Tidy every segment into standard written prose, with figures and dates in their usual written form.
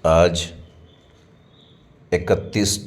آج 31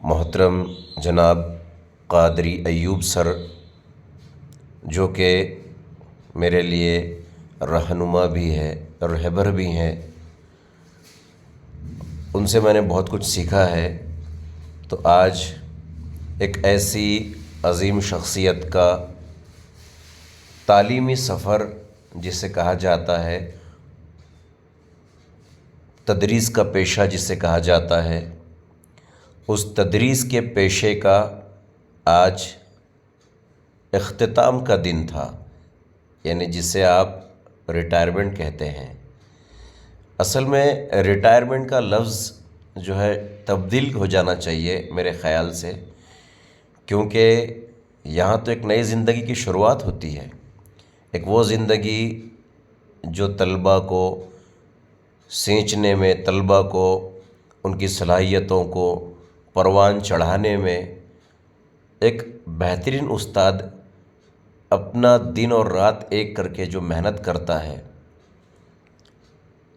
محترم جناب قادری ایوب سر، جو کہ میرے لیے رہنما بھی ہے، رہبر بھی ہیں، ان سے میں نے بہت کچھ سیکھا ہے۔ تو آج ایک ایسی عظیم شخصیت کا تعلیمی سفر، جسے کہا جاتا ہے تدریس کا پیشہ، جسے کہا جاتا ہے، اس تدریس کے پیشے کا آج اختتام کا دن تھا، یعنی جسے آپ ریٹائرمنٹ کہتے ہیں۔ اصل میں ریٹائرمنٹ کا لفظ جو ہے تبدیل ہو جانا چاہیے میرے خیال سے، کیونکہ یہاں تو ایک نئی زندگی کی شروعات ہوتی ہے، ایک وہ زندگی جو طلباء کو سینچنے میں، طلباء کو ان کی صلاحیتوں کو پروان چڑھانے میں ایک بہترین استاد اپنا دن اور رات ایک کر کے جو محنت کرتا ہے،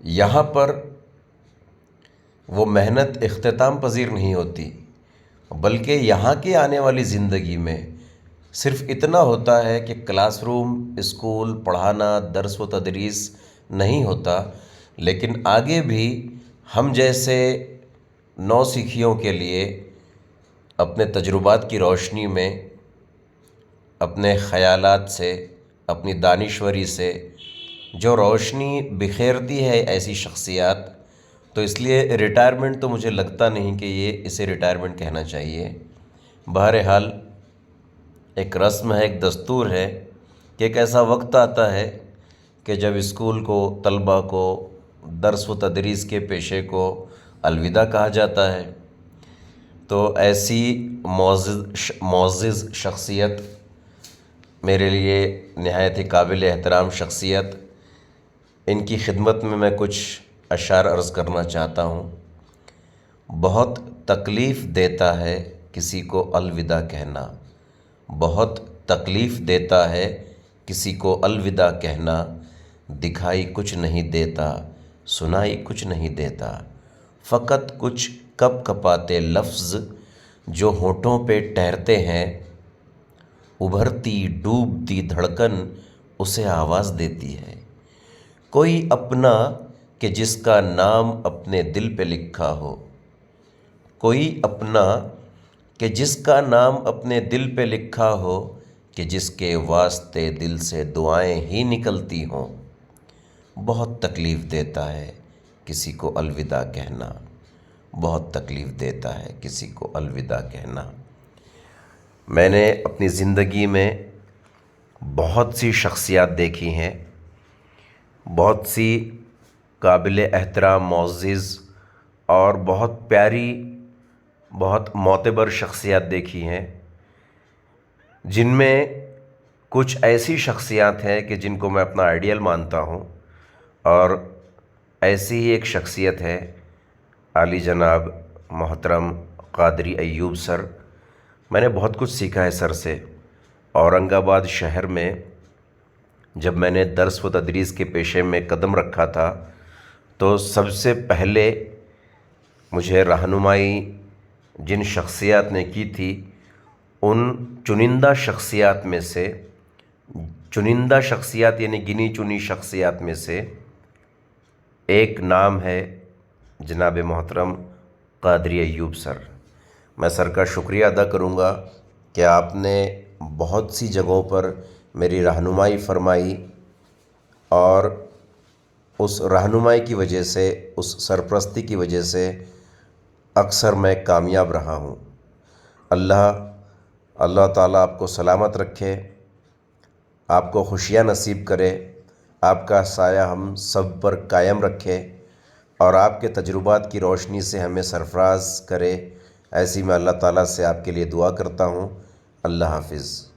یہاں پر وہ محنت اختتام پذیر نہیں ہوتی، بلکہ یہاں کی آنے والی زندگی میں صرف اتنا ہوتا ہے کہ کلاس روم، اسکول، پڑھانا، درس و تدریس نہیں ہوتا، لیکن آگے بھی ہم جیسے نوسکھیوں کے لیے اپنے تجربات کی روشنی میں، اپنے خیالات سے، اپنی دانشوری سے جو روشنی بکھیرتی ہے ایسی شخصیات، تو اس لیے ریٹائرمنٹ تو مجھے لگتا نہیں کہ اسے ریٹائرمنٹ کہنا چاہیے۔ بہرحال ایک رسم ہے، ایک دستور ہے کہ ایک ایسا وقت آتا ہے کہ جب اسکول کو، طلباء کو، درس و تدریس کے پیشے کو الوداع کہا جاتا ہے۔ تو ایسی معزز شخصیت، میرے لیے نہایت ہی قابل احترام شخصیت، ان کی خدمت میں کچھ اشعار عرض کرنا چاہتا ہوں۔ بہت تکلیف دیتا ہے کسی کو الوداع کہنا، بہت تکلیف دیتا ہے کسی کو الوداع کہنا، دکھائی کچھ نہیں دیتا، سنائی کچھ نہیں دیتا، فقط کچھ کپ کپاتے لفظ جو ہونٹوں پہ ٹھہرتے ہیں، ابھرتی ڈوبتی دھڑکن اسے آواز دیتی ہے۔ کوئی اپنا کہ جس کا نام اپنے دل پہ لکھا ہو، کوئی اپنا کہ جس کا نام اپنے دل پہ لکھا ہو، کہ جس کے واسطے دل سے دعائیں ہی نکلتی ہوں۔ بہت تکلیف دیتا ہے کسی کو الوداع کہنا، بہت تکلیف دیتا ہے کسی کو الوداع کہنا۔ میں نے اپنی زندگی میں بہت سی شخصیات دیکھی ہیں، بہت سی قابل احترام، معزز اور بہت پیاری، بہت معتبر شخصیات دیکھی ہیں، جن میں کچھ ایسی شخصیات ہیں کہ جن کو میں اپنا آئیڈیل مانتا ہوں، اور ایسی ہی ایک شخصیت ہے عالی جناب محترم قادری ایوب سر۔ میں نے بہت کچھ سیکھا ہے سر سے۔ اورنگ آباد شہر میں جب میں نے درس و تدریس کے پیشے میں قدم رکھا تھا، تو سب سے پہلے مجھے رہنمائی جن شخصیات نے کی تھی، ان چنندہ شخصیات میں سے، چنندہ شخصیات یعنی گنی چنی شخصیات میں سے ایک نام ہے جناب محترم قادری ایوب سر۔ میں سر کا شکریہ ادا کروں گا کہ آپ نے بہت سی جگہوں پر میری رہنمائی فرمائی، اور اس رہنمائی کی وجہ سے، اس سرپرستی کی وجہ سے اکثر میں کامیاب رہا ہوں۔ اللہ تعالیٰ آپ کو سلامت رکھے، آپ کو خوشیاں نصیب کرے، آپ کا سایہ ہم سب پر قائم رکھے، اور آپ کے تجربات کی روشنی سے ہمیں سرفراز کرے۔ ایسی میں اللہ تعالیٰ سے آپ کے لیے دعا کرتا ہوں۔ اللہ حافظ۔